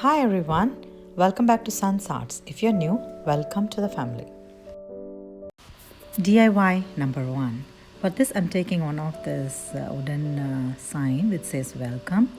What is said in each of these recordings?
Hi everyone, welcome back to Sun's Arts. If you're new, welcome to the family. DIY number 1. For this, I'm taking one of this wooden sign which says welcome,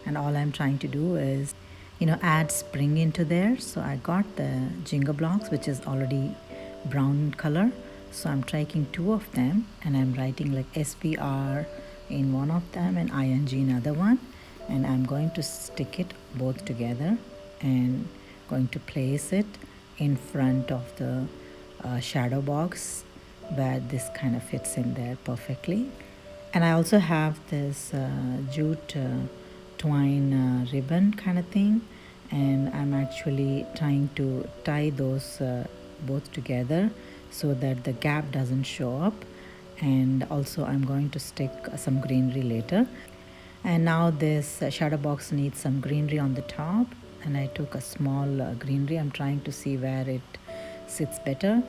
and all I'm trying to do is add spring into there. So I got the Jenga blocks which is already brown color, so I'm taking two of them and I'm writing like SPR in one of them and ING in another one, and I'm going to stick it both together and going to place it in front of the shadow box where this kind of fits in there perfectly. And I also have this jute twine ribbon kind of thing, and I'm actually trying to tie those both together so that the gap doesn't show up. And also I'm going to stick some greenery later. And now this shadow box needs some greenery on the top, and I took a small greenery. I'm trying to see where it sits better.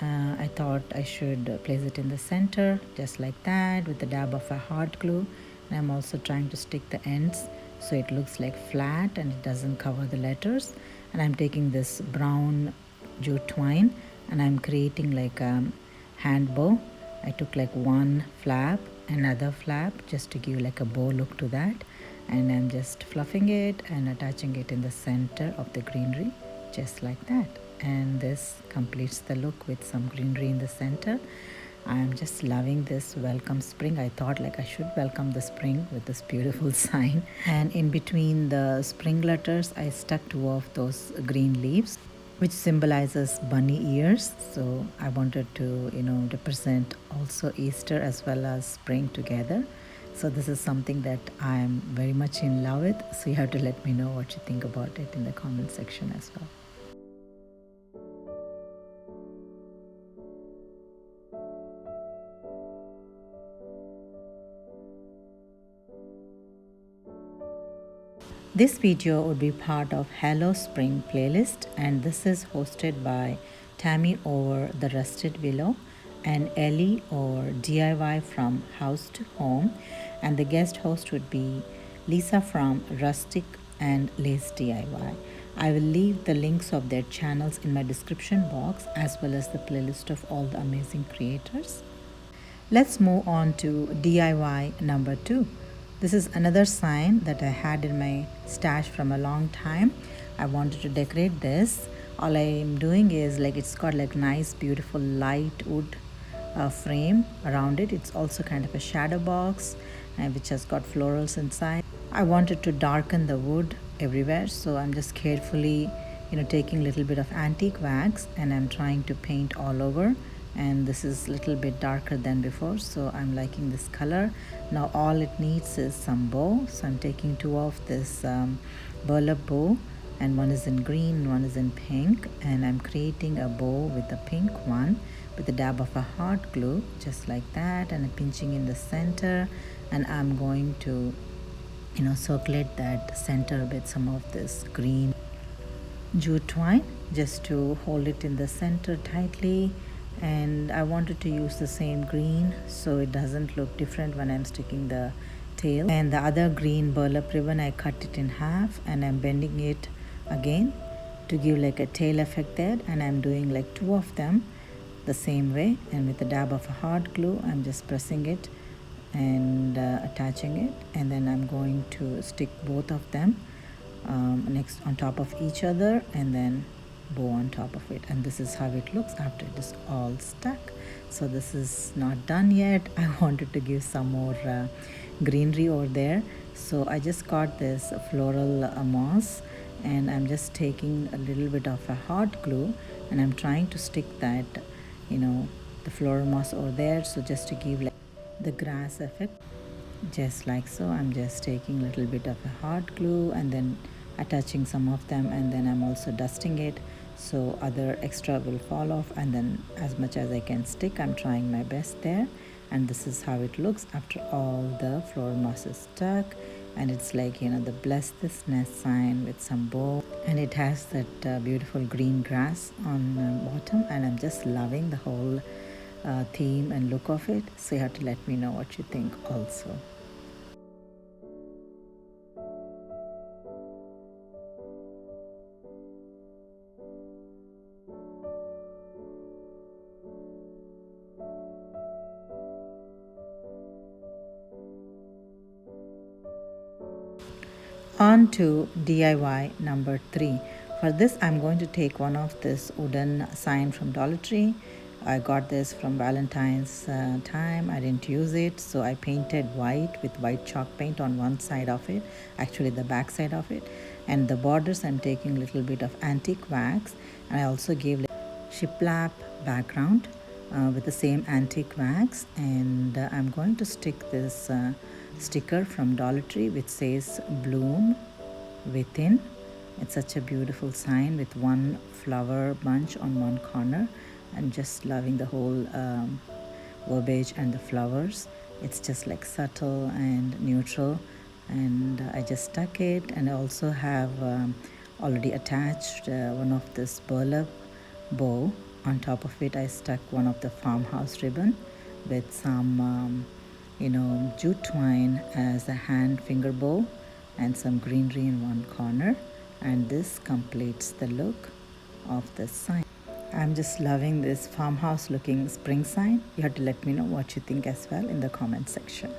I thought I should place it in the center just like that with a dab of a hot glue, and I'm also trying to stick the ends so it looks like flat and it doesn't cover the letters. And I'm taking this brown jute twine and I'm creating like a hand bow. I took like one flap, another flap, just to give like a bow look to that, and I'm just fluffing it and attaching it in the center of the greenery just like that. And this completes the look with some greenery in the center. I'm just loving this welcome spring. I thought like I should welcome the spring with this beautiful sign, and in between the spring letters I stuck two of those green leaves which symbolizes bunny ears. So I wanted to represent also Easter as well as spring together. So this is something that I'm very much in love with, so you have to let me know what you think about it in the comment section as well. This video would be part of Hello Spring playlist, and this is hosted by Tammie over The Rusted Willow and Ellie or DIY from House to Home, and the guest host would be Lisa from Rustic and Lace DIY. I will leave the links of their channels in my description box as well as the playlist of all the amazing creators. Let's move on to DIY number 2. This is another sign that I had in my stash from a long time. I wanted to decorate this. All I am doing is like it's got like nice beautiful light wood frame around it. It's also kind of a shadow box which has got florals inside. I wanted to darken the wood everywhere, so I'm just carefully taking a little bit of antique wax and I'm trying to paint all over. And this is a little bit darker than before, so I'm liking this color. Now all it needs is some bow, so I'm taking two of this burlap bow, and one is in green, one is in pink, and I'm creating a bow with the pink one with a dab of a hot glue just like that, and I'm pinching in the center, and I'm going to circulate that center with some of this green jute twine just to hold it in the center tightly. And I wanted to use the same green so it doesn't look different when I'm sticking the tail. And the other green burlap ribbon, I cut it in half and I'm bending it again to give like a tail effect there, and I'm doing like two of them the same way, and with a dab of a hot glue I'm just pressing it and attaching it, and then I'm going to stick both of them next on top of each other and then bow on top of it. And this is how it looks after it is all stuck. So this is not done yet. I wanted to give some more greenery over there, so I just got this floral moss and I'm just taking a little bit of a hot glue and I'm trying to stick that the floral moss over there, so just to give like the grass effect just like so. I'm just taking a little bit of a hot glue and then attaching some of them, and then I'm also dusting it so other extra will fall off, and then as much as I can stick, I'm trying my best there. And this is how it looks after all the floral moss is stuck, and it's like the bless this nest sign with some bow, and it has that beautiful green grass on bottom, and I'm just loving the whole theme and look of it. So you have to let me know what you think. Also, On to DIY number 3. For this, I'm going to take one of this wooden sign from Dollar Tree. I got this from Valentine's time. I didn't use it, so I painted white with white chalk paint on one side of it, actually the back side of it. And the borders, I'm taking a little bit of antique wax, and I also gave shiplap background with the same antique wax. And I'm going to stick this sticker from Dollar Tree which says bloom within. It's such a beautiful sign with one flower bunch on one corner. I'm just loving the whole verbiage and the flowers. It's just like subtle and neutral, and I just stuck it. And I also have already attached one of this burlap bow. On top of it, I stuck one of the farmhouse ribbon with some jute twine as a hand finger bow and some greenery in one corner, and this completes the look of this sign. I'm just loving this farmhouse looking spring sign. You have to let me know what you think as well in the comment section.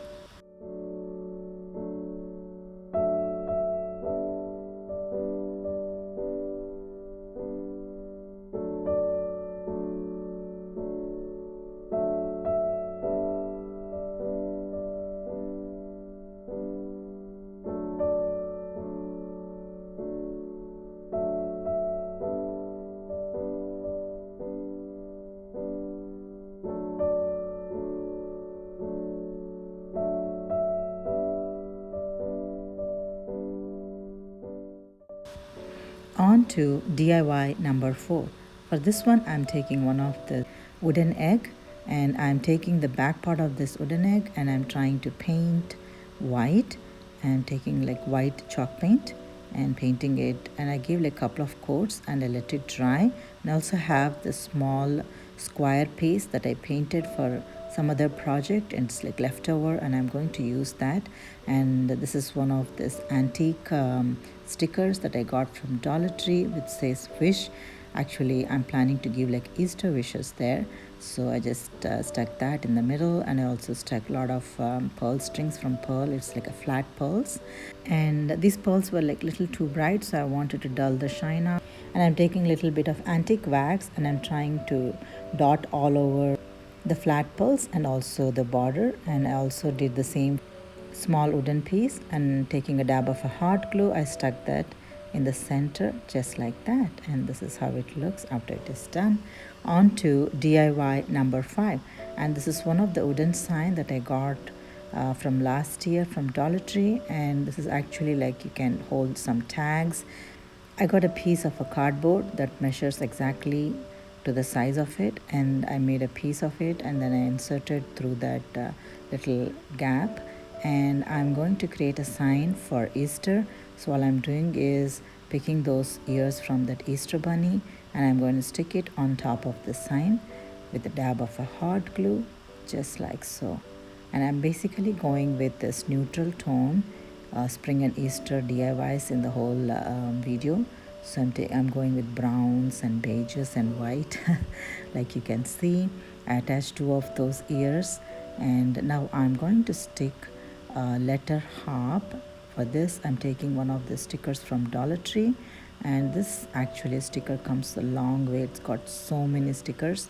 On to DIY number 4. For this one, I'm taking one of the wooden egg, and I'm taking the back part of this wooden egg and I'm trying to paint white. I'm taking like white chalk paint and painting it, and I give like a couple of coats and I let it dry. And I also have the small square piece that I painted for some other project, and it's like leftover, and I'm going to use that. And this is one of this antique stickers that I got from Dollar Tree which says wish. Actually, I'm planning to give like Easter wishes there, so I just stuck that in the middle. And I also stuck a lot of pearl strings from pearl. It's like a flat pearls, and these pearls were like little too bright, so I wanted to dull the shine out. And I'm taking a little bit of antique wax and I'm trying to dot all over the flat pearls and also the border. And I also did the same small wooden piece, and taking a dab of a hot glue, I stuck that in the center just like that. And this is how it looks after it is done. On to DIY number 5, and this is one of the wooden sign that I got from last year from Dollar Tree. And this is actually like you can hold some tags. I got a piece of a cardboard that measures exactly to the size of it, and I made a piece of it and then I inserted through that little gap. And I'm going to create a sign for Easter. So all I'm doing is picking those ears from that Easter bunny, and I'm going to stick it on top of the sign with a dab of a hot glue, just like so. And I'm basically going with this neutral tone, spring and Easter DIYs in the whole video. So I'm going with browns and beiges and white like you can see. I attached 2 of those ears, and now I'm going to stick letter hop. For this, I'm taking one of the stickers from Dollar Tree, and this actually sticker comes a long way. It's got so many stickers,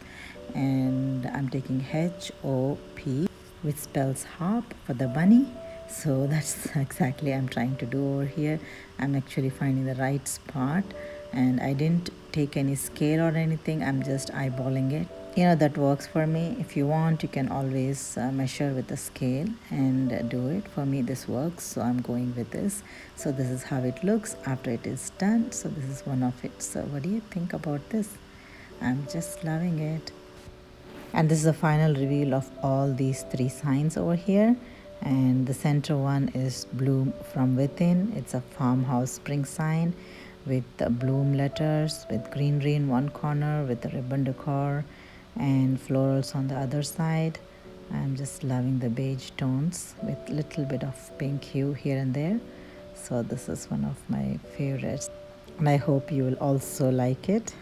and I'm taking HOP, which spells hop for the bunny. So that's exactly I'm trying to do over here. I'm actually finding the right spot, and I didn't take any scale or anything. I'm just eyeballing it. That works for me. If you want, you can always measure with the scale and do it. For me, this works, so I'm going with this. So this is how it looks after it is done. So this is one of it. So what do you think about this? I'm just loving it. And this is the final reveal of all these 3 signs over here. And the center one is bloom from within. It's a farmhouse spring sign with the bloom letters with greenery in one corner with the ribbon decor and florals on the other side. I'm just loving the beige tones with little bit of pink hue here and there. So this is one of my favorites, and I hope you will also like it.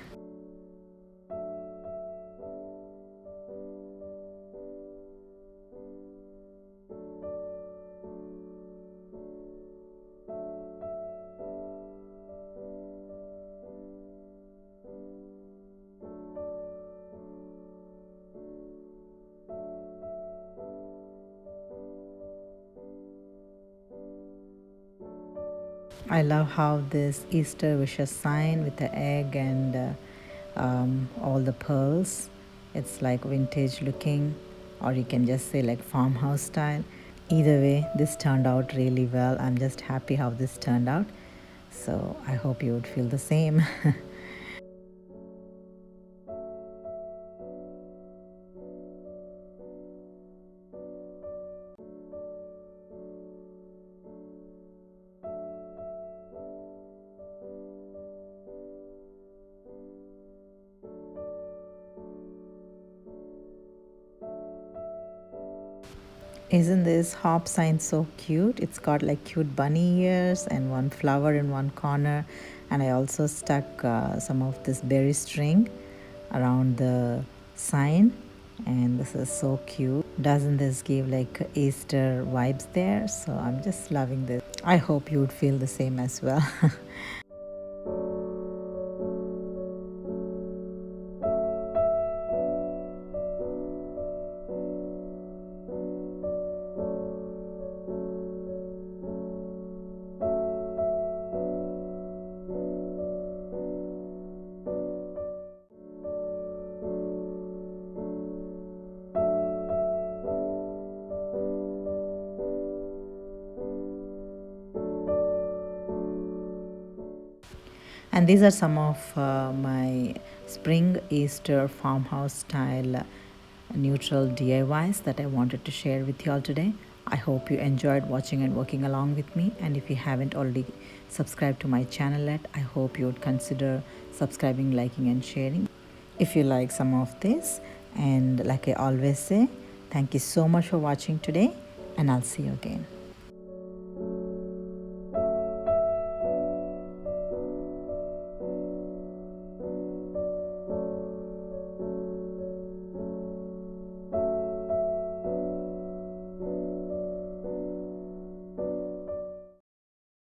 I love how this Easter wishes sign with the egg and all the pearls. It's like vintage looking, or you can just say like farmhouse style. Either way, this turned out really well. I'm just happy how this turned out. So I hope you would feel the same. Isn't this hop sign so cute? It's got like cute bunny ears and one flower in one corner. And I also stuck some of this berry string around the sign. And this is so cute. Doesn't this give like Easter vibes there? So I'm just loving this. I hope you would feel the same as well. And these are some of my spring Easter farmhouse style neutral DIYs that I wanted to share with you all today. I hope you enjoyed watching and working along with me. And if you haven't already subscribed to my channel yet, I hope you would consider subscribing, liking, and sharing if you like some of this. And like I always say, thank you so much for watching today, and I'll see you again.